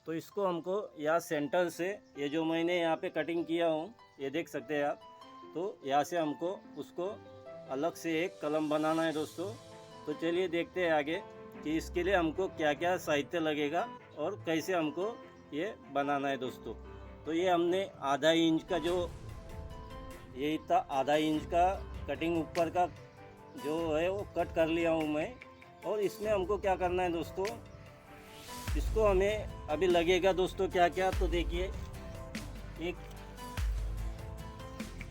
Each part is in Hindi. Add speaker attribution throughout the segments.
Speaker 1: तो इसको हमको यहाँ सेंटर से, ये जो मैंने यहाँ पे कटिंग किया हूँ, ये देख सकते हैं आप। तो यहाँ से हमको उसको अलग से एक कलम बनाना है दोस्तों। तो चलिए देखते हैं आगे कि इसके लिए हमको क्या क्या साहित्य लगेगा और कैसे हमको ये बनाना है दोस्तों। तो ये हमने आधा इंच का, जो ये इतना आधा इंच का कटिंग ऊपर का जो है वो कट कर लिया हूँ मैं। और इसमें हमको क्या करना है दोस्तों, इसको हमें अभी लगेगा दोस्तों क्या क्या। तो देखिए, एक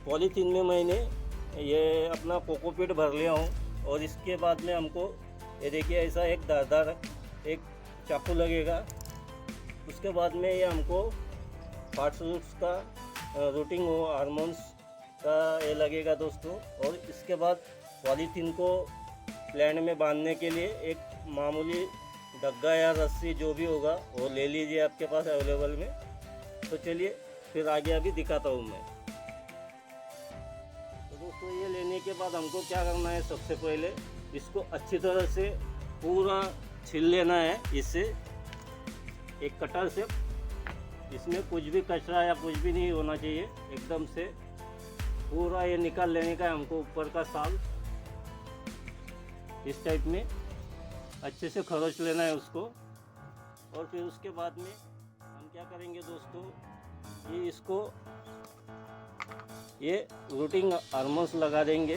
Speaker 1: पॉलीथीन में मैंने ये अपना कोकोपीट भर लिया हूँ। और इसके बाद में हमको ये देखिए ऐसा एक धारदार एक चाकू लगेगा। उसके बाद में ये हमको फार्सूट्स का रूटिंग हार्मोन्स का ये लगेगा दोस्तों। और इसके बाद पॉलीथीन को प्लांट में बांधने के लिए एक मामूली डग्गा या रस्सी जो भी होगा वो ले लीजिए आपके पास अवेलेबल में। तो चलिए फिर आगे अभी दिखाता हूँ मैं। तो दोस्तों ये लेने के बाद हमको क्या करना है, सबसे पहले इसको अच्छी तरह से पूरा छील लेना है। इससे एक कटर से, इसमें कुछ भी कचरा या कुछ भी नहीं होना चाहिए, एकदम से पूरा ये निकाल लेने का है हमको। ऊपर का साल इस टाइप में अच्छे से खरोच लेना है उसको। और फिर उसके बाद में हम क्या करेंगे दोस्तों, ये इसको ये रूटिंग हार्मोन्स लगा देंगे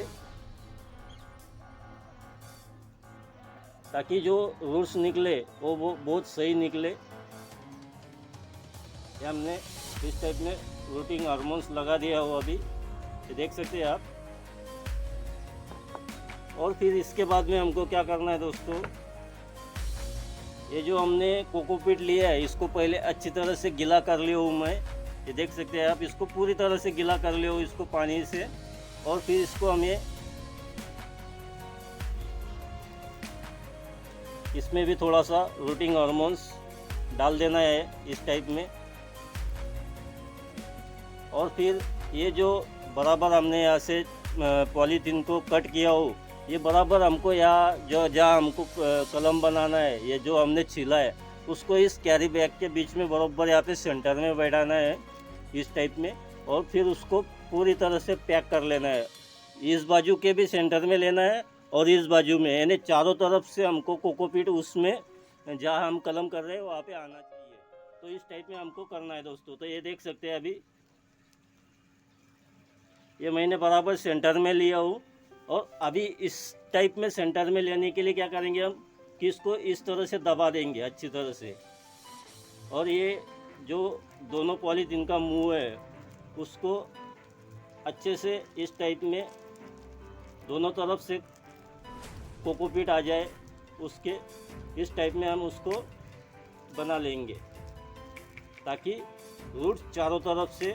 Speaker 1: ताकि जो रूट्स निकले वो बहुत सही निकले। ये हमने इस टाइप में रूटिंग हार्मोन्स लगा दिया हो अभी, ये देख सकते हैं आप। और फिर इसके बाद में हमको क्या करना है दोस्तों, ये जो हमने कोकोपीट लिया है इसको पहले अच्छी तरह से गीला कर लिया हूँ मैं। ये देख सकते हैं आप, इसको पूरी तरह से गीला कर लिया हूँ इसको पानी से। और फिर इसको हमें इसमें भी थोड़ा सा रूटिंग हार्मोन्स डाल देना है इस टाइप में। और फिर ये जो बराबर हमने यहाँ से पॉलीथीन को कट किया हो, ये बराबर हमको यहाँ जो जहाँ हमको कलम बनाना है, ये जो हमने छीला है उसको इस कैरी बैग के बीच में बराबर यहाँ पे सेंटर में बैठाना है इस टाइप में। और फिर उसको पूरी तरह से पैक कर लेना है। इस बाजू के भी सेंटर में लेना है और इस बाजू में, यानी चारों तरफ से हमको कोकोपीट उसमें जहाँ हम कलम कर रहे हैं वहाँ पे आना चाहिए। तो इस टाइप में हमको करना है दोस्तों। तो ये देख सकते हैं अभी ये मैंने बराबर सेंटर में लिया हूँ। और अभी इस टाइप में सेंटर में लेने के लिए क्या करेंगे हम, कि इसको इस तरह से दबा देंगे अच्छी तरह से। और ये जो दोनों पॉलीथीन का मुंह है उसको अच्छे से इस टाइप में दोनों तरफ से कोकोपीट आ जाए उसके, इस टाइप में हम उसको बना लेंगे ताकि रूट चारों तरफ से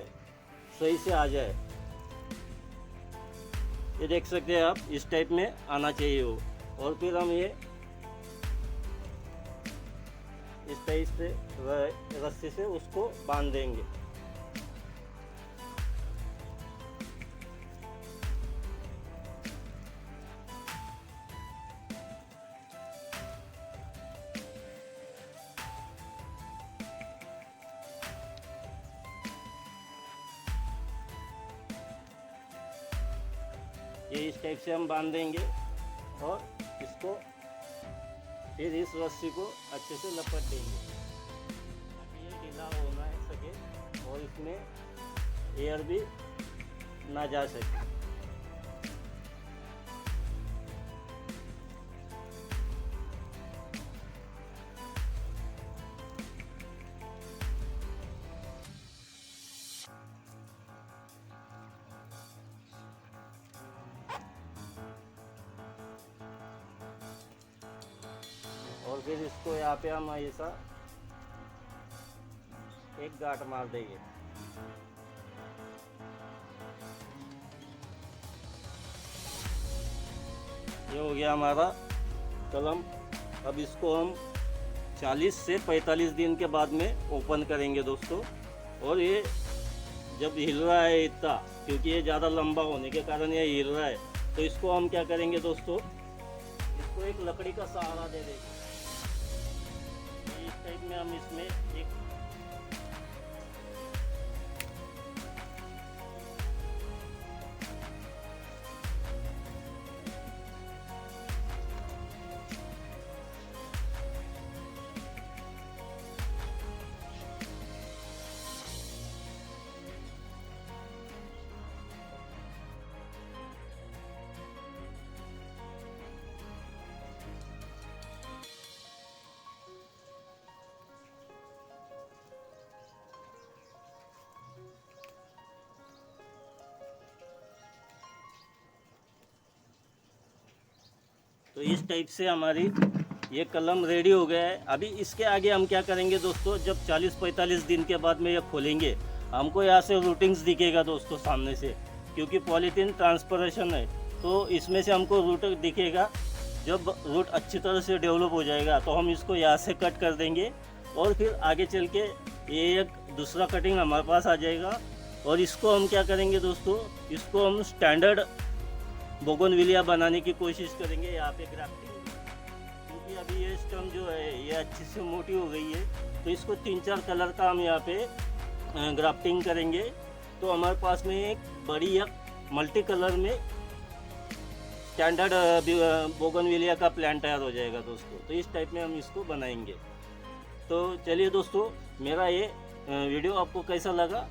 Speaker 1: सही से आ जाए। ये देख सकते हैं आप, इस टाइप में आना चाहिए वो। और फिर हम ये इस टाइप से रस्सी से उसको बांध देंगे। ये इस टाइप से हम बांध देंगे और इसको फिर इस रस्सी को अच्छे से लपेट देंगे ताकि ये ढीला होना सके और इसमें एयर भी ना जा सके। और फिर इसको यहाँ पे हम ऐसा एक गांठ मार देंगे। ये हो गया हमारा कलम। अब इसको हम 40 से 45 दिन के बाद में ओपन करेंगे दोस्तों। और ये जब हिल रहा है इतना, क्योंकि ये ज़्यादा लंबा होने के कारण ये हिल रहा है, तो इसको हम क्या करेंगे दोस्तों, इसको एक लकड़ी का सहारा दे देंगे। इस टाइप में हम इसमें एक तो इस टाइप से हमारी ये कलम रेडी हो गया है। अभी इसके आगे हम क्या करेंगे दोस्तों, जब 40-45 दिन के बाद में ये खोलेंगे, हमको यहाँ से रूटिंग्स दिखेगा दोस्तों सामने से, क्योंकि पॉलीथीन ट्रांसपरेशन है तो इसमें से हमको रूट दिखेगा। जब रूट अच्छी तरह से डेवलप हो जाएगा तो हम इसको यहाँ से कट कर देंगे और फिर आगे चल के ये एक दूसरा कटिंग हमारे पास आ जाएगा। और इसको हम क्या करेंगे दोस्तों, इसको हम स्टैंडर्ड बोगनविलिया बनाने की कोशिश करेंगे यहाँ पे ग्राफ्टिंग, क्योंकि अभी ये स्टम जो है ये अच्छी से मोटी हो गई है। तो इसको 3-4 कलर का हम यहाँ पे ग्राफ्टिंग करेंगे तो हमारे पास में एक बड़ी एक मल्टी कलर में स्टैंडर्ड बोगनविलिया का प्लांट तैयार हो जाएगा दोस्तों। तो इस टाइप में हम इसको बनाएंगे। तो चलिए दोस्तों, मेरा ये वीडियो आपको कैसा लगा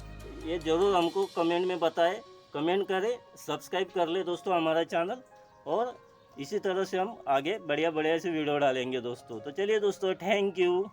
Speaker 1: ये ज़रूर हमको कमेंट में बताएं, कमेंट करें, सब्सक्राइब कर ले दोस्तों हमारा चैनल, और इसी तरह से हम आगे बढ़िया बढ़िया से वीडियो डालेंगे दोस्तों। तो चलिए दोस्तों, थैंक यू।